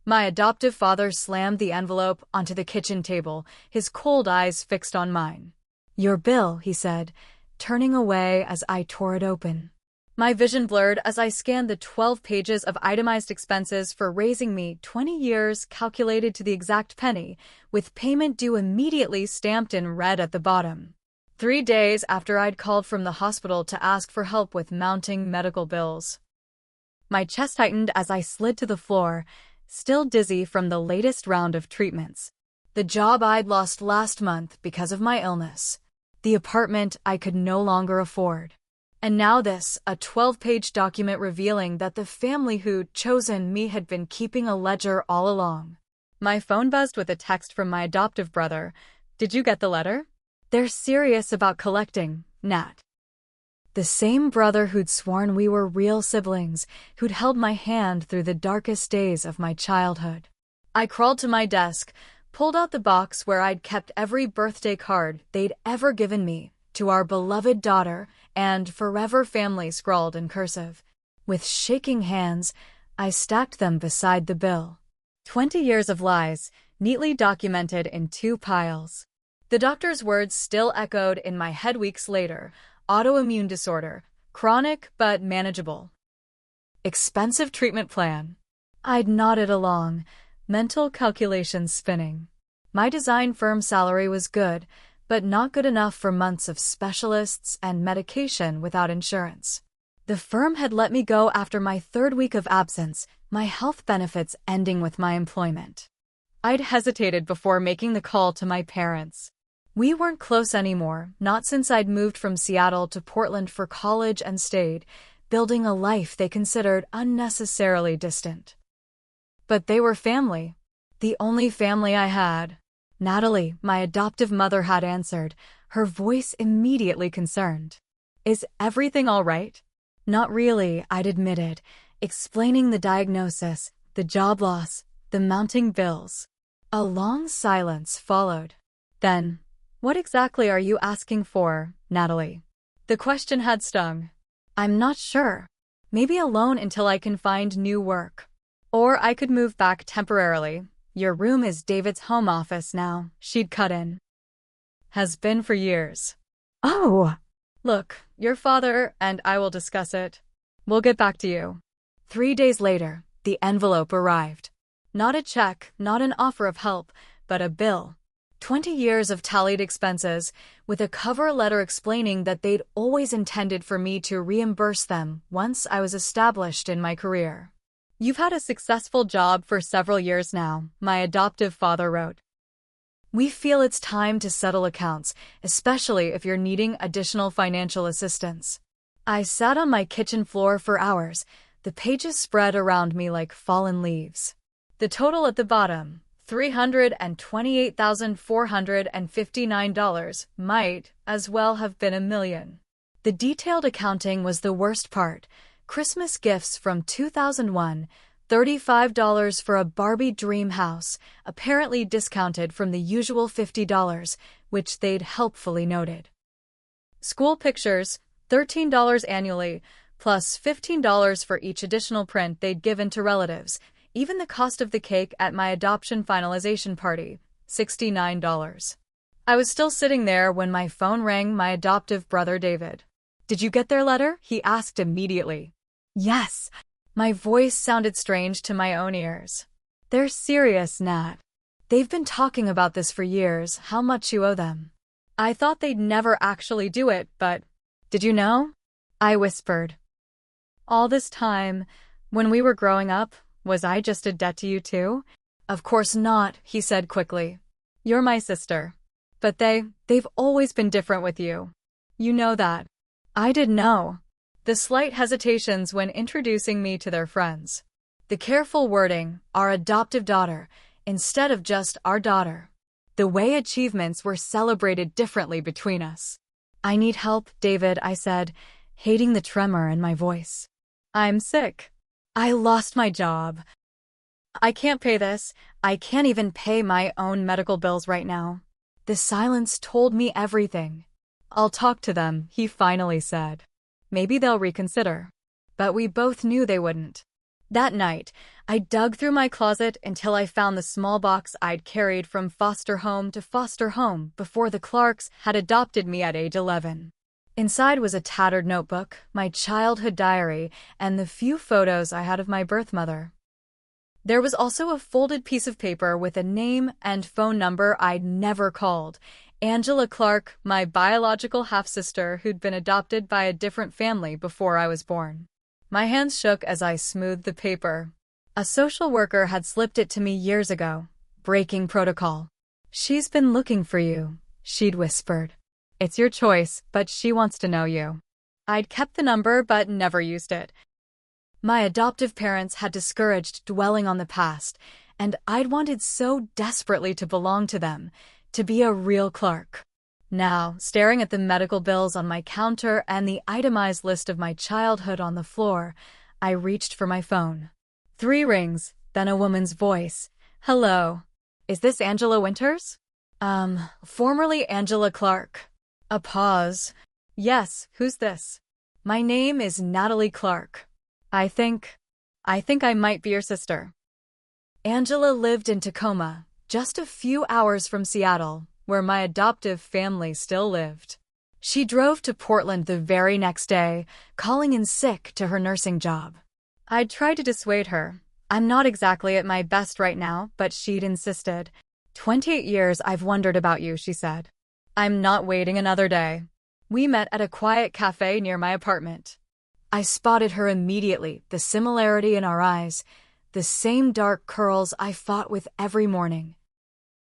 My adoptive father slammed the envelope onto the kitchen table, his cold eyes fixed on mine. "Your bill," he said, turning away as I tore it open. My vision blurred as I scanned the 12 pages of itemized expenses for raising me 20 years calculated to the exact penny, with payment due immediately stamped in red at the bottom. 3 days after I'd called from the hospital to ask for help with mounting medical bills. My chest tightened as I slid to the floor, still dizzy from the latest round of treatments. The job I'd lost last month because of my illness. The apartment I could no longer afford. And now this, a 12-page document revealing that the family who'd chosen me had been keeping a ledger all along. My phone buzzed with a text from my adoptive brother. "Did you get the letter? They're serious about collecting, Nat." The same brother who'd sworn we were real siblings, who'd held my hand through the darkest days of my childhood. I crawled to my desk, pulled out the box where I'd kept every birthday card they'd ever given me, "To our beloved daughter," and "Forever Family" scrawled in cursive. With shaking hands, I stacked them beside the bill. 20 years of lies, neatly documented in 2 piles. The doctor's words still echoed in my head weeks later. Autoimmune disorder, chronic but manageable. Expensive treatment plan. I'd nodded along, mental calculations spinning. My design firm salary was good, but not good enough for months of specialists and medication without insurance. The firm had let me go after my 3rd week of absence, my health benefits ending with my employment. I'd hesitated before making the call to my parents. We weren't close anymore, not since I'd moved from Seattle to Portland for college and stayed, building a life they considered unnecessarily distant. But they were family. The only family I had. Natalie, my adoptive mother, had answered, her voice immediately concerned. "Is everything all right?" "Not really," I'd admitted, explaining the diagnosis, the job loss, the mounting bills. A long silence followed. Then, "What exactly are you asking for, Natalie?" The question had stung. "I'm not sure. Maybe a loan until I can find new work. Or I could move back temporarily. Your room is David's home office now," she'd cut in. "Has been for years." "Oh!" "Look, your father and I will discuss it. We'll get back to you." 3 days later, the envelope arrived. Not a check, not an offer of help, but a bill. 20 years of tallied expenses, with a cover letter explaining that they'd always intended for me to reimburse them once I was established in my career. "You've had a successful job for several years now," my adoptive father wrote. "We feel it's time to settle accounts, especially if you're needing additional financial assistance." I sat on my kitchen floor for hours, the pages spread around me like fallen leaves. The total at the bottom, $328,459, might as well have been $1 million. The detailed accounting was the worst part. Christmas gifts from 2001, $35 for a Barbie dream house, apparently discounted from the usual $50, which they'd helpfully noted. School pictures, $13 annually, plus $15 for each additional print they'd given to relatives. Even the cost of the cake at my adoption finalization party, $69. I was still sitting there when my phone rang. My adoptive brother David. "Did you get their letter?" he asked immediately. "Yes." My voice sounded strange to my own ears. "They're serious, Nat. They've been talking about this for years, how much you owe them." I thought they'd never actually do it, but... "Did you know?" I whispered. "All this time, when we were growing up, was I just a debt to you too?" "Of course not," he said quickly. "You're my sister. But they've always been different with you. You know that." I did know. The slight hesitations when introducing me to their friends. The careful wording, "our adoptive daughter," instead of just "our daughter." The way achievements were celebrated differently between us. "I need help, David," I said, hating the tremor in my voice. "I'm sick. I lost my job. I can't pay this. I can't even pay my own medical bills right now." The silence told me everything. "I'll talk to them," he finally said. "Maybe they'll reconsider." But we both knew they wouldn't. That night, I dug through my closet until I found the small box I'd carried from foster home to foster home before the Clarks had adopted me at age 11. Inside was a tattered notebook, my childhood diary, and the few photos I had of my birth mother. There was also a folded piece of paper with a name and phone number I'd never called. Angela Clark, my biological half-sister who'd been adopted by a different family before I was born. My hands shook as I smoothed the paper. A social worker had slipped it to me years ago, breaking protocol. "She's been looking for you," she'd whispered. "It's your choice, but she wants to know you." I'd kept the number but never used it. My adoptive parents had discouraged dwelling on the past, and I'd wanted so desperately to belong to them, to be a real Clark. Now, staring at the medical bills on my counter and the itemized list of my childhood on the floor, I reached for my phone. 3 rings, then a woman's voice. "Hello. Is this Angela Winters?" Formerly Angela Clark." A pause. "Yes, who's this?" "My name is Natalie Clark. I think I might be your sister." Angela lived in Tacoma, just a few hours from Seattle, where my adoptive family still lived. She drove to Portland the very next day, calling in sick to her nursing job. I'd tried to dissuade her. "I'm not exactly at my best right now," but she'd insisted. "28 years I've wondered about you," she said. "I'm not waiting another day." We met at a quiet cafe near my apartment. I spotted her immediately, the similarity in our eyes, the same dark curls I fought with every morning.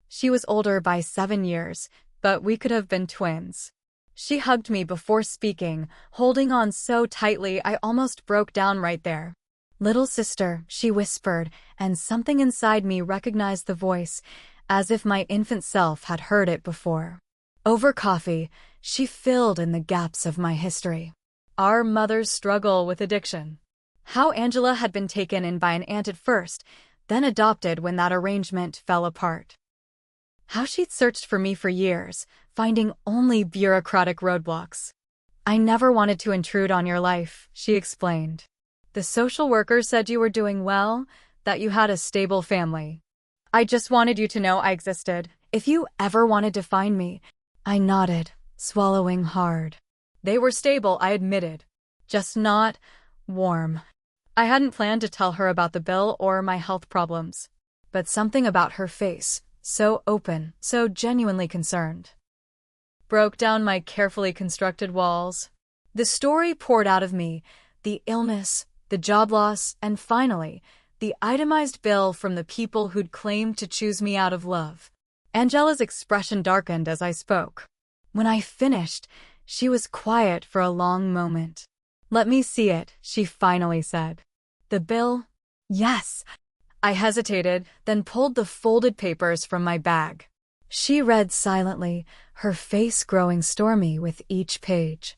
She was older by 7 years, but we could have been twins. She hugged me before speaking, holding on so tightly I almost broke down right there. "Little sister," she whispered, and something inside me recognized the voice, as if my infant self had heard it before. Over coffee, she filled in the gaps of my history. Our mother's struggle with addiction. How Angela had been taken in by an aunt at first, then adopted when that arrangement fell apart. How she'd searched for me for years, finding only bureaucratic roadblocks. "I never wanted to intrude on your life," she explained. "The social worker said you were doing well, that you had a stable family. I just wanted you to know I existed, if you ever wanted to find me." I nodded, swallowing hard. They were stable, I admitted. Just not warm. I hadn't planned to tell her about the bill or my health problems. But something about her face, so open, so genuinely concerned, broke down my carefully constructed walls. The story poured out of me, the illness, the job loss, and finally, the itemized bill from the people who'd claimed to choose me out of love. Angela's expression darkened as I spoke. When I finished, she was quiet for a long moment. "Let me see it," she finally said. "The bill?" "Yes." I hesitated, then pulled the folded papers from my bag. She read silently, her face growing stormy with each page.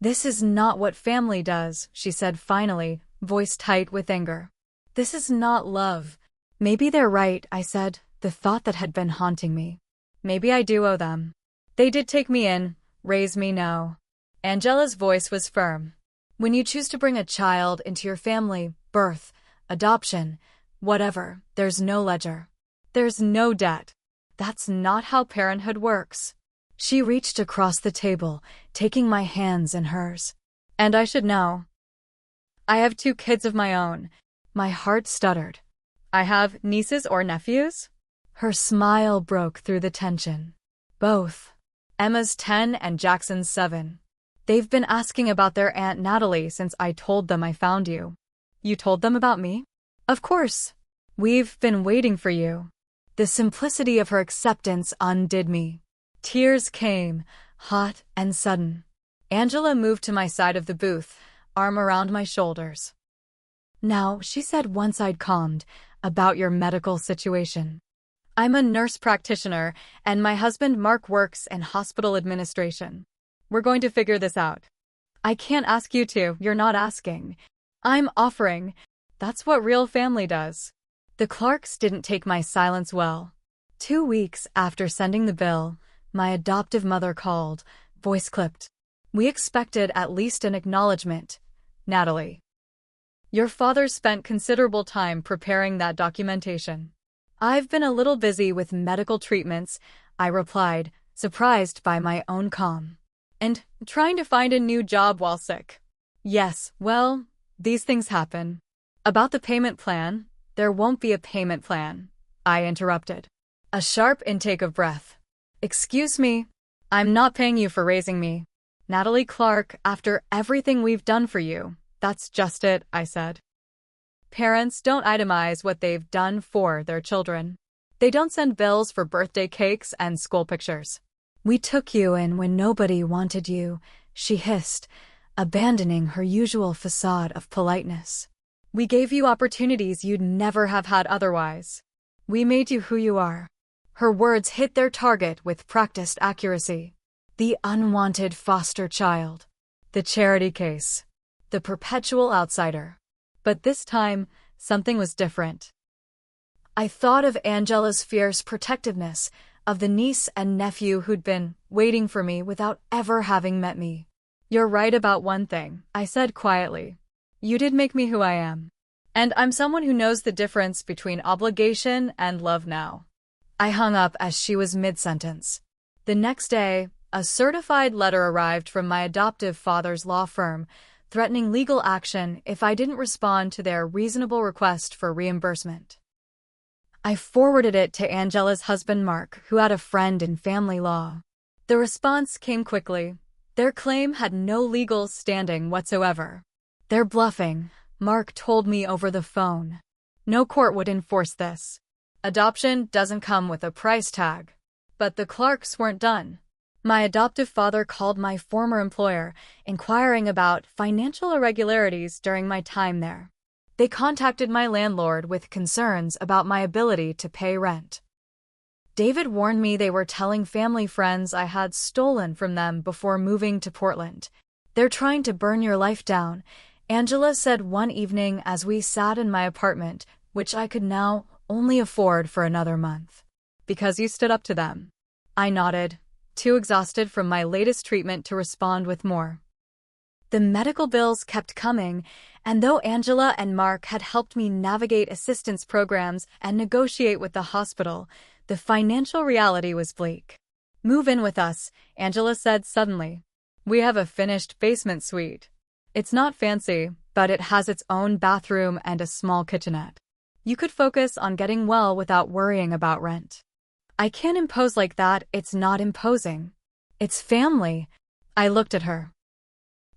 "This is not what family does," she said finally, voice tight with anger. "This is not love." "Maybe they're right," I said, the thought that had been haunting me. "Maybe I do owe them. They did take me in, raise me no." Angela's voice was firm. "When you choose to bring a child into your family, birth, adoption, whatever, there's no ledger. There's no debt. That's not how parenthood works." She reached across the table, taking my hands in hers. "And I should know. I have 2 kids of my own." My heart stuttered. "I have nieces or nephews?" Her smile broke through the tension. "Both. Emma's 10 and Jackson's 7. They've been asking about their Aunt Natalie since I told them I found you." "You told them about me?" "Of course. We've been waiting for you." The simplicity of her acceptance undid me. Tears came, hot and sudden. Angela moved to my side of the booth, arm around my shoulders. "Now," she said once I'd calmed, "about your medical situation. I'm a nurse practitioner, and my husband Mark works in hospital administration. We're going to figure this out. I can't ask you to, you're not asking. I'm offering. That's what real family does." The Clarks didn't take my silence well. 2 weeks after sending the bill, my adoptive mother called, voice clipped. "We expected at least an acknowledgement, Natalie. Your father spent considerable time preparing that documentation. I've been a little busy with medical treatments, I replied, surprised by my own calm. And trying to find a new job while sick. Yes, well, these things happen. About the payment plan, there won't be a payment plan, I interrupted. A sharp intake of breath. Excuse me, I'm not paying you for raising me. Natalie Clark, after everything we've done for you, that's just it, I said. Parents don't itemize what they've done for their children. They don't send bills for birthday cakes and school pictures. We took you in when nobody wanted you, she hissed, abandoning her usual facade of politeness. We gave you opportunities you'd never have had otherwise. We made you who you are. Her words hit their target with practiced accuracy. The unwanted foster child. The charity case. The perpetual outsider. But this time, something was different. I thought of Angela's fierce protectiveness, of the niece and nephew who'd been waiting for me without ever having met me. You're right about one thing, I said quietly. You did make me who I am. And I'm someone who knows the difference between obligation and love now. I hung up as she was mid-sentence. The next day, a certified letter arrived from my adoptive father's law firm, threatening legal action if I didn't respond to their reasonable request for reimbursement. I forwarded it to Angela's husband Mark, who had a friend in family law. The response came quickly. Their claim had no legal standing whatsoever. They're bluffing, Mark told me over the phone. No court would enforce this. Adoption doesn't come with a price tag. But the Clarks weren't done. My adoptive father called my former employer, inquiring about financial irregularities during my time there. They contacted my landlord with concerns about my ability to pay rent. David warned me they were telling family friends I had stolen from them before moving to Portland. They're trying to burn your life down, Angela said one evening as we sat in my apartment, which I could now only afford for another month. Because you stood up to them. I nodded, too exhausted from my latest treatment to respond with more. The medical bills kept coming, and though Angela and Mark had helped me navigate assistance programs and negotiate with the hospital, the financial reality was bleak. Move in with us, Angela said suddenly. We have a finished basement suite. It's not fancy, but it has its own bathroom and a small kitchenette. You could focus on getting well without worrying about rent. I can't impose like that, it's not imposing. It's family. I looked at her.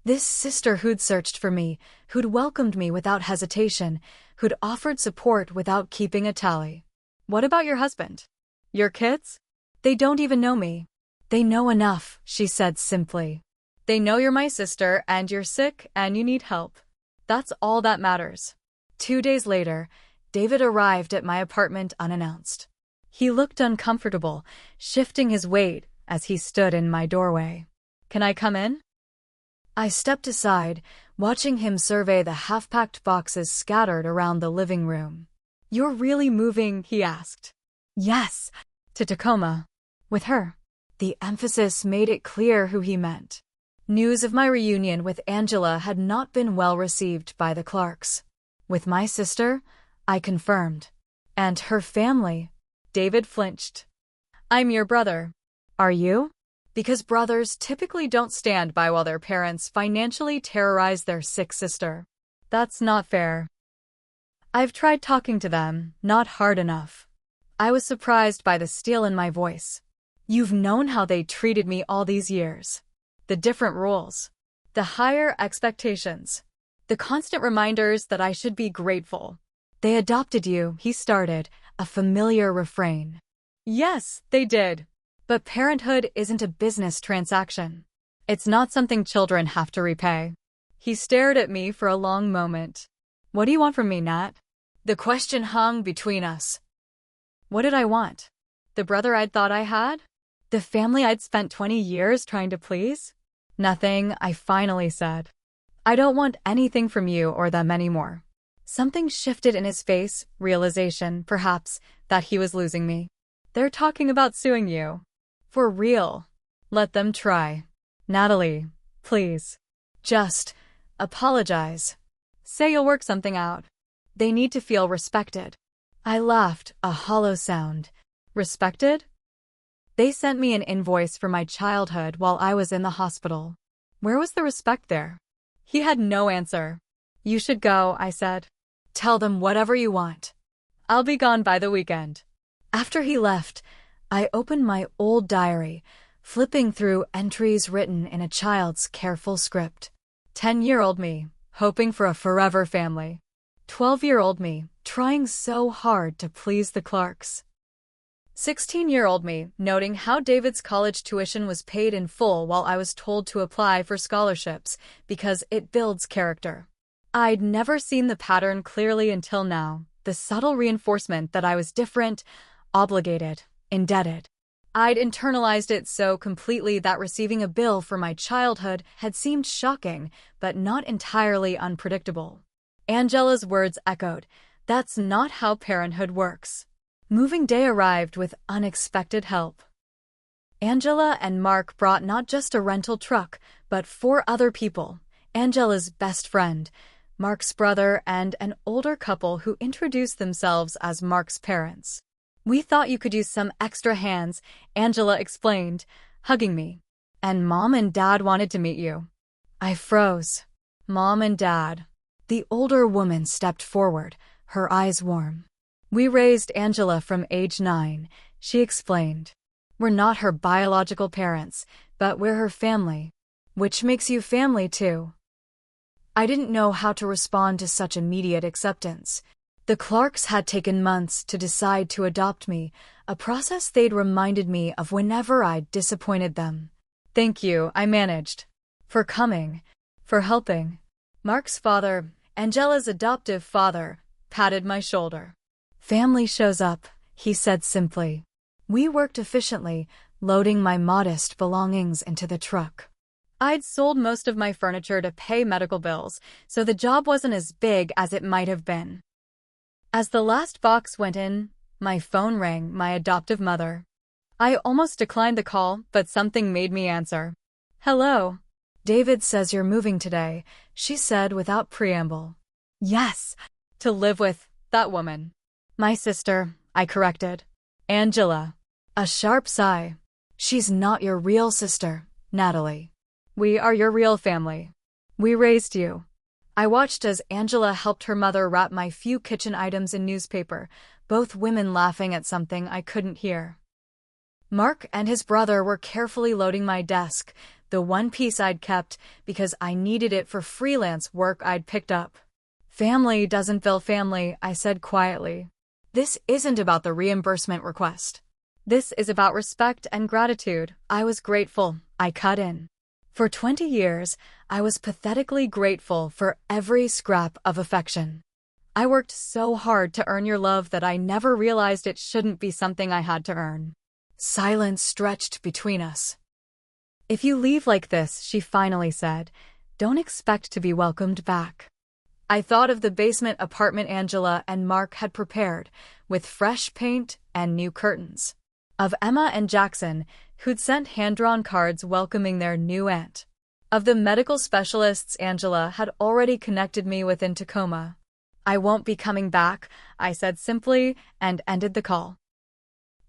This sister who'd searched for me, who'd welcomed me without hesitation, who'd offered support without keeping a tally. What about your husband? Your kids? They don't even know me. They know enough, she said simply. They know you're my sister and you're sick and you need help. That's all that matters. 2 days later, David arrived at my apartment unannounced. He looked uncomfortable, shifting his weight as he stood in my doorway. Can I come in? I stepped aside, watching him survey the half-packed boxes scattered around the living room. You're really moving, he asked. Yes, to Tacoma. With her. The emphasis made it clear who he meant. News of my reunion with Angela had not been well received by the Clarks. With my sister, I confirmed. And her family. David flinched. I'm your brother. Are you? Because brothers typically don't stand by while their parents financially terrorize their sick sister. That's not fair. I've tried talking to them, not hard enough. I was surprised by the steel in my voice. You've known how they treated me all these years. The different rules. The higher expectations. The constant reminders that I should be grateful. They adopted you, he started, a familiar refrain. Yes, they did. But parenthood isn't a business transaction. It's not something children have to repay. He stared at me for a long moment. What do you want from me, Nat? The question hung between us. What did I want? The brother I'd thought I had? The family I'd spent 20 years trying to please? Nothing, I finally said. I don't want anything from you or them anymore. Something shifted in his face, realization, perhaps, that he was losing me. They're talking about suing you. For real. Let them try. Natalie, please. Just apologize. Say you'll work something out. They need to feel respected. I laughed, a hollow sound. Respected? They sent me an invoice for my childhood while I was in the hospital. Where was the respect there? He had no answer. You should go, I said. Tell them whatever you want. I'll be gone by the weekend. After he left, I opened my old diary, flipping through entries written in a child's careful script. 10-year-old me, hoping for a forever family. 12-year-old me, trying so hard to please the Clarks. 16-year-old me, noting how David's college tuition was paid in full while I was told to apply for scholarships because it builds character. I'd never seen the pattern clearly until now, the subtle reinforcement that I was different, obligated, indebted. I'd internalized it so completely that receiving a bill for my childhood had seemed shocking, but not entirely unpredictable. Angela's words echoed, "That's not how parenthood works." Moving day arrived with unexpected help. Angela and Mark brought not just a rental truck, but 4 other people, Angela's best friend, Mark's brother, and an older couple who introduced themselves as Mark's parents. We thought you could use some extra hands, Angela explained, hugging me. And Mom and Dad wanted to meet you. I froze. Mom and Dad. The older woman stepped forward, her eyes warm. We raised Angela from age 9, she explained. We're not her biological parents, but we're her family. Which makes you family too. I didn't know how to respond to such immediate acceptance. The Clarks had taken months to decide to adopt me, a process they'd reminded me of whenever I'd disappointed them. Thank you, I managed. For coming. For helping. Mark's father, Angela's adoptive father, patted my shoulder. Family shows up, he said simply. We worked efficiently, loading my modest belongings into the truck. I'd sold most of my furniture to pay medical bills, so the job wasn't as big as it might have been. As the last box went in, my phone rang, my adoptive mother. I almost declined the call, but something made me answer. Hello. David says you're moving today, she said without preamble. Yes, to live with that woman. My sister, I corrected. Angela. A sharp sigh. She's not your real sister, Natalie. We are your real family. We raised you. I watched as Angela helped her mother wrap my few kitchen items in newspaper, both women laughing at something I couldn't hear. Mark and his brother were carefully loading my desk, the one piece I'd kept because I needed it for freelance work I'd picked up. Family doesn't bill family, I said quietly. This isn't about the reimbursement request. This is about respect and gratitude. I was grateful, I cut in. For 20 years, I was pathetically grateful for every scrap of affection. I worked so hard to earn your love that I never realized it shouldn't be something I had to earn. Silence stretched between us. If you leave like this, she finally said, don't expect to be welcomed back. I thought of the basement apartment Angela and Mark had prepared, with fresh paint and new curtains. Of Emma and Jackson, who'd sent hand-drawn cards welcoming their new aunt. Of the medical specialists Angela had already connected me with in Tacoma. I won't be coming back, I said simply, and ended the call.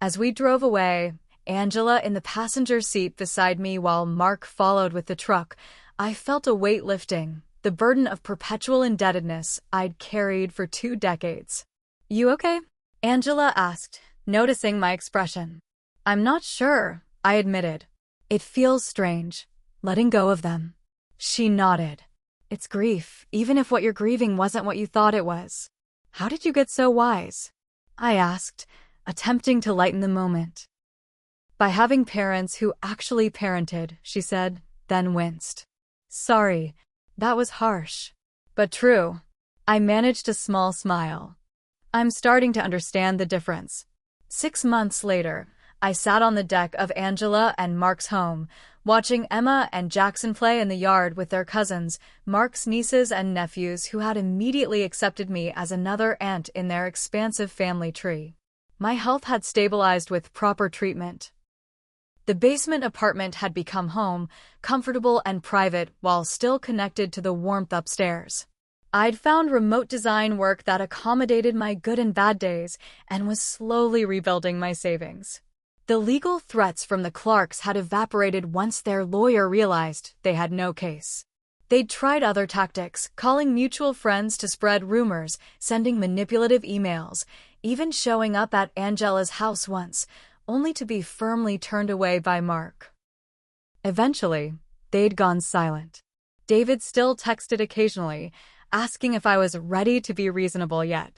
As we drove away, Angela in the passenger seat beside me while Mark followed with the truck, I felt a weight lifting, the burden of perpetual indebtedness I'd carried for 2 decades. You okay? Angela asked, noticing my expression. I'm not sure, I admitted. It feels strange, letting go of them. She nodded. It's grief, even if what you're grieving wasn't what you thought it was. How did you get so wise? I asked, attempting to lighten the moment. By having parents who actually parented, she said, then winced. Sorry, that was harsh. But true. I managed a small smile. I'm starting to understand the difference. 6 months later, I sat on the deck of Angela and Mark's home, watching Emma and Jackson play in the yard with their cousins, Mark's nieces and nephews who had immediately accepted me as another aunt in their expansive family tree. My health had stabilized with proper treatment. The basement apartment had become home, comfortable and private while still connected to the warmth upstairs. I'd found remote design work that accommodated my good and bad days and was slowly rebuilding my savings. The legal threats from the Clarks had evaporated once their lawyer realized they had no case. They'd tried other tactics, calling mutual friends to spread rumors, sending manipulative emails, even showing up at Angela's house once, only to be firmly turned away by Mark. Eventually, they'd gone silent. David still texted occasionally, asking if I was ready to be reasonable yet.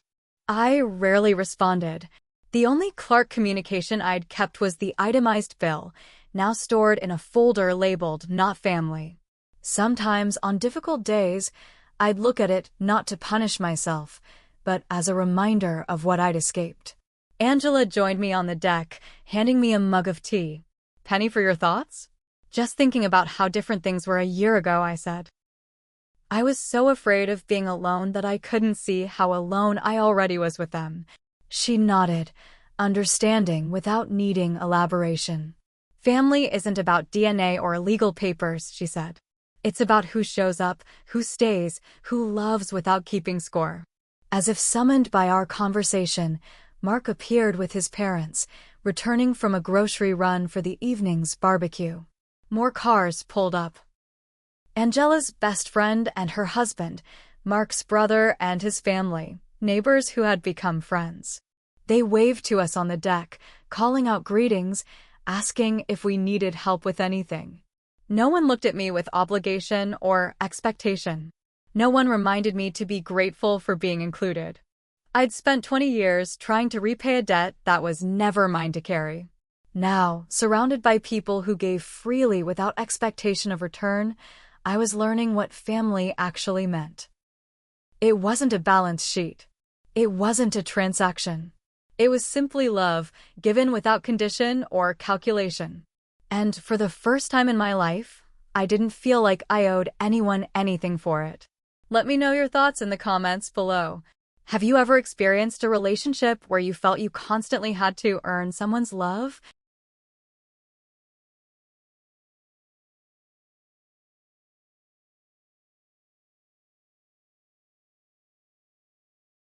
I rarely responded. The only Clark communication I'd kept was the itemized bill, now stored in a folder labeled Not Family. Sometimes, on difficult days, I'd look at it not to punish myself, but as a reminder of what I'd escaped. Angela joined me on the deck, handing me a mug of tea. "Penny for your thoughts?" "Just thinking about how different things were a year ago," I said. I was so afraid of being alone that I couldn't see how alone I already was with them. She nodded, understanding without needing elaboration. "Family isn't about DNA or legal papers," she said. "It's about who shows up, who stays, who loves without keeping score." As if summoned by our conversation, Mark appeared with his parents, returning from a grocery run for the evening's barbecue. More cars pulled up. Angela's best friend and her husband, Mark's brother and his family, neighbors who had become friends. They waved to us on the deck, calling out greetings, asking if we needed help with anything. No one looked at me with obligation or expectation. No one reminded me to be grateful for being included. I'd spent 20 years trying to repay a debt that was never mine to carry. Now, surrounded by people who gave freely without expectation of return, I was learning what family actually meant. It wasn't a balance sheet. It wasn't a transaction. It was simply love, given without condition or calculation. And for the first time in my life, I didn't feel like I owed anyone anything for it. Let me know your thoughts in the comments below. Have you ever experienced a relationship where you felt you constantly had to earn someone's love?